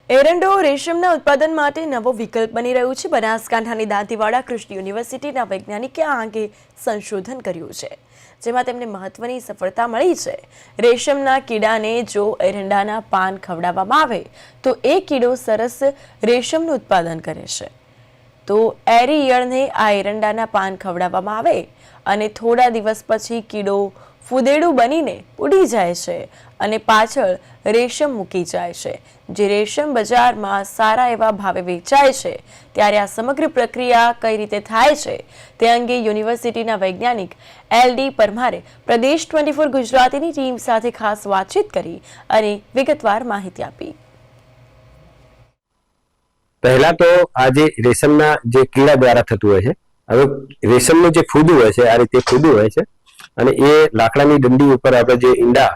એરંડો રેશમના ઉત્પાદન માટે નવો વિકલ્પ બની રહ્યું છે। બનાસકાંઠાની દાંતીવાડા કૃષિ યુનિવર્સિટીના વૈજ્ઞાનિકે આ અંગે સંશોધન કર્યું છે, જેમાં તેમને મહત્વની સફળતા મળી છે। રેશમના કીડાને જો એરંડાના પાન ખવડાવવામાં આવે તો એ કીડો સરસ રેશમનું ઉત્પાદન કરે છે। તો એરી ઈયળને આ એરંડાના પાન ખવડાવવામાં આવે અને થોડા દિવસ પછી કીડો ફૂદેડું બનીને ઉડી જાય છે અને પાછળ રેશમ મૂકી જાય છે, જે રેશમ બજારમાં સારા એવા ભાવે વેચાય છે। ત્યારે આ સમગ્ર પ્રક્રિયા કઈ રીતે થાય છે તે અંગે યુનિવર્સિટીના વૈજ્ઞાનિક LD પરમારે પ્રદેશ 24 ગુજરાતીની ટીમ સાથે ખાસ વાતચીત કરી અને વિગતવાર માહિતી આપી। પહેલા તો આ જે રેશમના જે કીડા દ્વારા થતું હોય છે, હવે રેશમનું જે ફૂદું હોય છે, આ રીતે ફૂદું હોય છે અને એ લાકડાની ડંડી ઉપર આપણે જે ઈંડા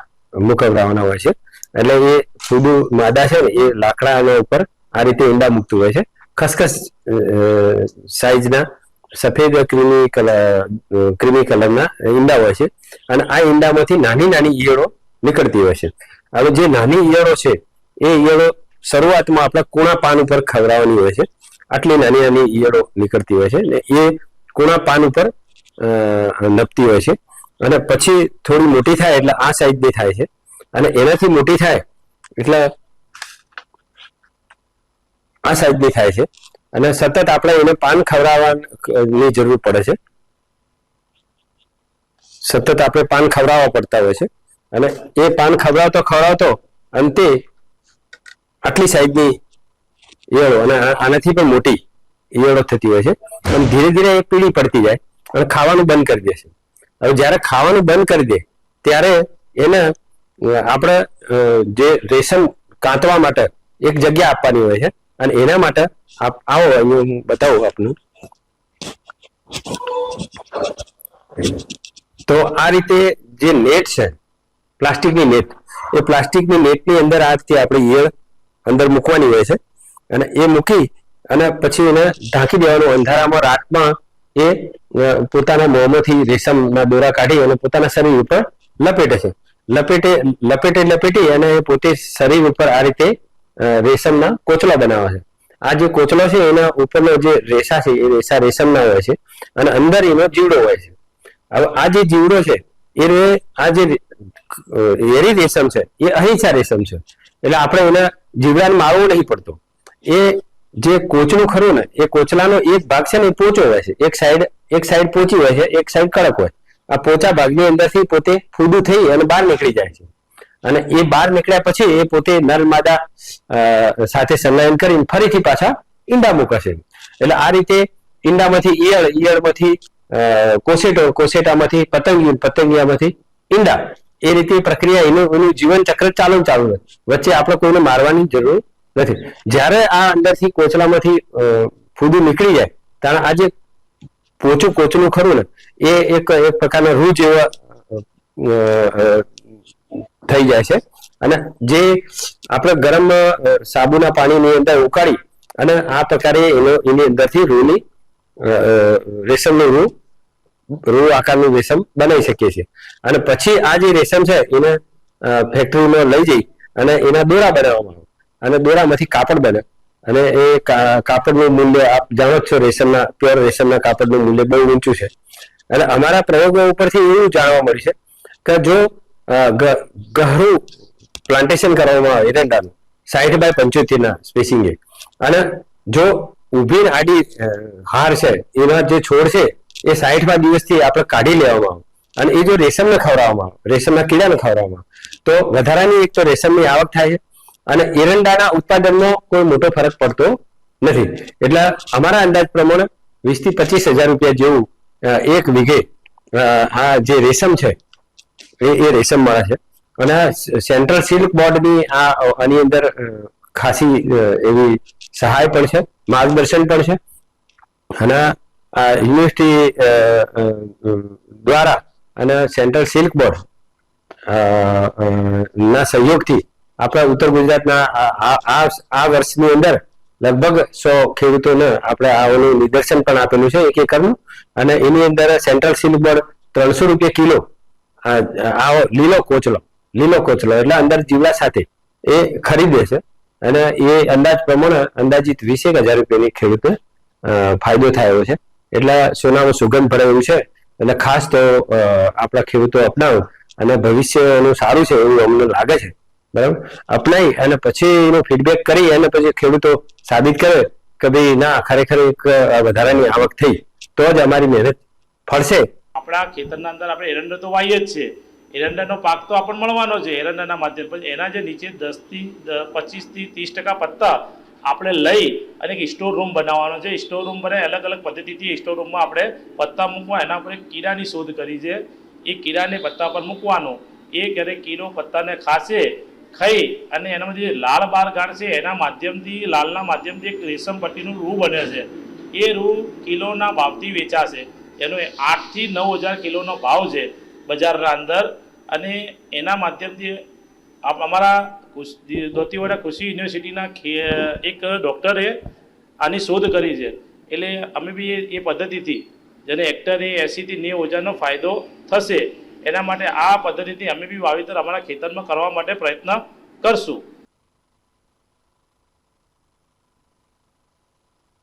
મુકવડાવવાના હોય છે, એટલે એ ફૂદું માદા છે ને એ લાકડા ઉપર આ રીતે ઈંડા મૂકતું હોય છે। ખસખસ સાઈઝના સફેદ ક્રીમી કલરના ઈંડા હોય છે અને આ ઈંડામાંથી નાની નાની ઈયળો નીકળતી હોય છે। હવે જે નાની ઈયળો છે એ ઈયળો શરૂઆતમાં આપણા કૂણા પાન ઉપર ખવડાવવાની હોય છે। આટલી નાની નાની ઈયળો નીકળતી હોય છે ને એ કૂણા પાન ઉપર નપતી હોય છે અને પછી થોડી મોટી થાય એટલે આ સાઈઝની થાય છે અને એનાથી મોટી થાય એટલે આ સાઈઝની થાય છે અને સતત આપણે એને પાન ખવડાવવાની જરૂર પડે છે। સતત આપણે પાન ખવડાવવા પડતા હોય છે અને એ પાન ખવડાવતો અંતે આટલી સાઈઝની ઈયળો અને આનાથી પણ મોટી ઈયળો થતી હોય છે અને ધીરે ધીરે એ પીળી પડતી જાય અને ખાવાનું બંધ કરી દે છે। હવે જ્યારે ખાવાનું બંધ કરી દે ત્યારે એને આપણે જે રેશમ કાંતવા માટે એક જગ્યા આપવાની હોય છે અને એના માટે આવો હું બતાવું આપનું। તો આ રીતે જે નેટ છે, પ્લાસ્ટિકની નેટ, એ પ્લાસ્ટિકની નેટની અંદર આ રીતે આપણે ઈયળ અંદર મૂકવાની હોય છે અને એ મૂકી અને પછી એને ઢાંકી દેવાનું। અંધારામાં રાતમાં એ પોતાના મોંમાંથી રેશમના દોરા કાઢી અને પોતાના શરીર ઉપર લપેટે છે। લપેટી અને એ પોતે શરીર ઉપર આ રીતે રેશમના કોચલા બનાવે છે। આ જે કોચલો છે એના ઉપરનો જે રેસા છે એ રેસા રેશમના હોય છે અને અંદર એનો જીવડો હોય છે। હવે આ જે જીવડો છે એ આ જે એરી રેશમ છે એ અહિંસા રેશમ છે, એટલે આપણે એના જીવડાને મારવું નહીં પડતું। એ જે કોચલું ખરું ને એ કોચલાનો એક ભાગ છે ને એ પોચો હોય છે, એક સાઈડ પોચી હોય છે, એક સાઈડ કડક હોય। આ પોચા ભાગની અંદરથી પોતે ફૂદું થઈ અને બહાર નીકળી જાય છે અને એ બહાર નીકળ્યા પછી એ પોતે નર માદા સાથે સંલયન કરીને ફરીથી પાછા ઈંડા મૂકશે। એટલે આ રીતે ઈંડામાંથી ઈયળમાંથી કોસેટામાંથી પતંગિયામાંથી ઈંડા, એ રીતે પ્રક્રિયા એનું જીવન ચક્ર ચાલુ રહે। વચ્ચે આપણે કોઈને મારવાની જરૂર નથી। જ્યારે આ અંદરથી કોચલામાંથી ફૂદું નીકળી જાય ત્યારે આ જે કોચલું ખરું ને એ એક પ્રકારના રૂ જેવા થઈ જાય છે અને જે આપણે ગરમ સાબુના પાણીની અંદર ઉકાળી અને આ પ્રકારે એની અંદરથી રેશમનું રૂ આકારનું રેશમ બનાવી શકીએ છીએ। અને પછી આ જે રેશમ છે એને ફેક્ટરીમાં લઈ જઈ અને એના દોરા બનાવવામાં આવે અને દોરામાંથી કાપડ બને અને એ કાપડનું મૂલ્ય આપ જાણો છો, પ્યોર રેશમના કાપડનું મૂલ્ય બહુ ઊંચું છે। અને અમારા પ્રયોગો ઉપરથી એવું જાણવા મળ્યું છે કે જો ગહરું પ્લાન્ટેશન કરવામાં આવે એરંડાનું 60 બાય 75 સ્પેસિંગે અને જો ઊભી આડી હાર છે એના જે છોડ છે એ 60 દિવસથી આપણે કાઢી લેવામાં આવે અને એ જો રેશમને ખવડાવવામાં આવે, રેશમના કીડાને ખવડાવવામાં આવે તો વધારાની એક તો રેશમની આવક થાય છે અને એરંડાના ઉત્પાદનમાં કોઈ મોટો ફરક પડતો નથી। એટલે અમારા અંદાજ પ્રમાણે 20 થી 25 હજાર રૂપિયા જેવું એક વીઘે આ જે રેશમ છે એ રેશમ મળે છે। અને સેન્ટ્રલ સિલ્ક બોર્ડની આની અંદર ખાસી એવી સહાય પણ છે, માર્ગદર્શન પણ છે અને આ યુનિવર્સિટી દ્વારા અને સેન્ટ્રલ સિલ્ક બોર્ડ ના સહયોગથી આપણા ઉત્તર ગુજરાતના આ વર્ષની અંદર લગભગ 100 ખેડૂતોને આપણે આનું નિદર્શન પણ આપેલું છે એક એકરનું અને એની અંદર સેન્ટ્રલ સિલ્ક બોર્ડ 300 રૂપિયા કિલો લીલો કોચલો એટલે અંદર જીવડા સાથે એ ખરીદે છે અને એ અંદાજ પ્રમાણે અંદાજિત 20,000 રૂપિયાની ખેડૂતને ફાયદો થયો છે. એટલે સોનામાં સુગંધ ભરાયું છે. એટલે ખાસ તો આપણા ખેડૂતો અપનાવો અને ભવિષ્ય એનું સારું છે એવું અમને લાગે છે. બરાબર, અપનાવી અને પછી એનો ફીડબેક કરી અને પછી ખેડૂતો સાબિત કરે કે ભાઈ ના ખરેખર એક વધારાની આવક થઈ તો જ અમારી મહેનત ફળશે. આપણા ખેતરના અંદર આપણે એરંડા તો વાવીએ જ છે, એરંડાનો પાક તો આપણને મળવાનો છે એરંડાના માધ્યમ પર. એના જે નીચે 10થી 25થી 30% પત્તા આપણે લઈ અને એક સ્ટોર રૂમ બનાવવાનો છે. સ્ટોર રૂમ બનાવી અલગ અલગ પદ્ધતિથી સ્ટોર રૂમમાં આપણે પત્તા મૂકવા, એના પર એક કીડાની શોધ કરી છે. એ કીડાને પત્તા પર મૂકવાનો, એ જ્યારે કીડો પત્તાને ખાશે, ખાઈ અને એનામાં જે લાળ બાર ગાળશે એના માધ્યમથી, લાળના માધ્યમથી એક રેશમ પટ્ટીનું રૂ બને છે. એ રૂ કિલોના ભાવથી વેચાશે. એનો 8,000 થી 9,000 કિલોનો ભાવ છે બજારના અંદર. અને એના માધ્યમથી અમારા દોતીવાડા કૃષિ યુનિવર્સિટીના એક ડૉક્ટરે આની શોધ કરી છે. એટલે અમે બી એ પદ્ધતિથી જેને હેક્ટરે 80,000 થી 90,000નો ફાયદો થશે, એના માટે આ પદ્ધતિથી અમે બી વાવેતર અમારા ખેતરમાં કરવા માટે પ્રયત્ન કરશું.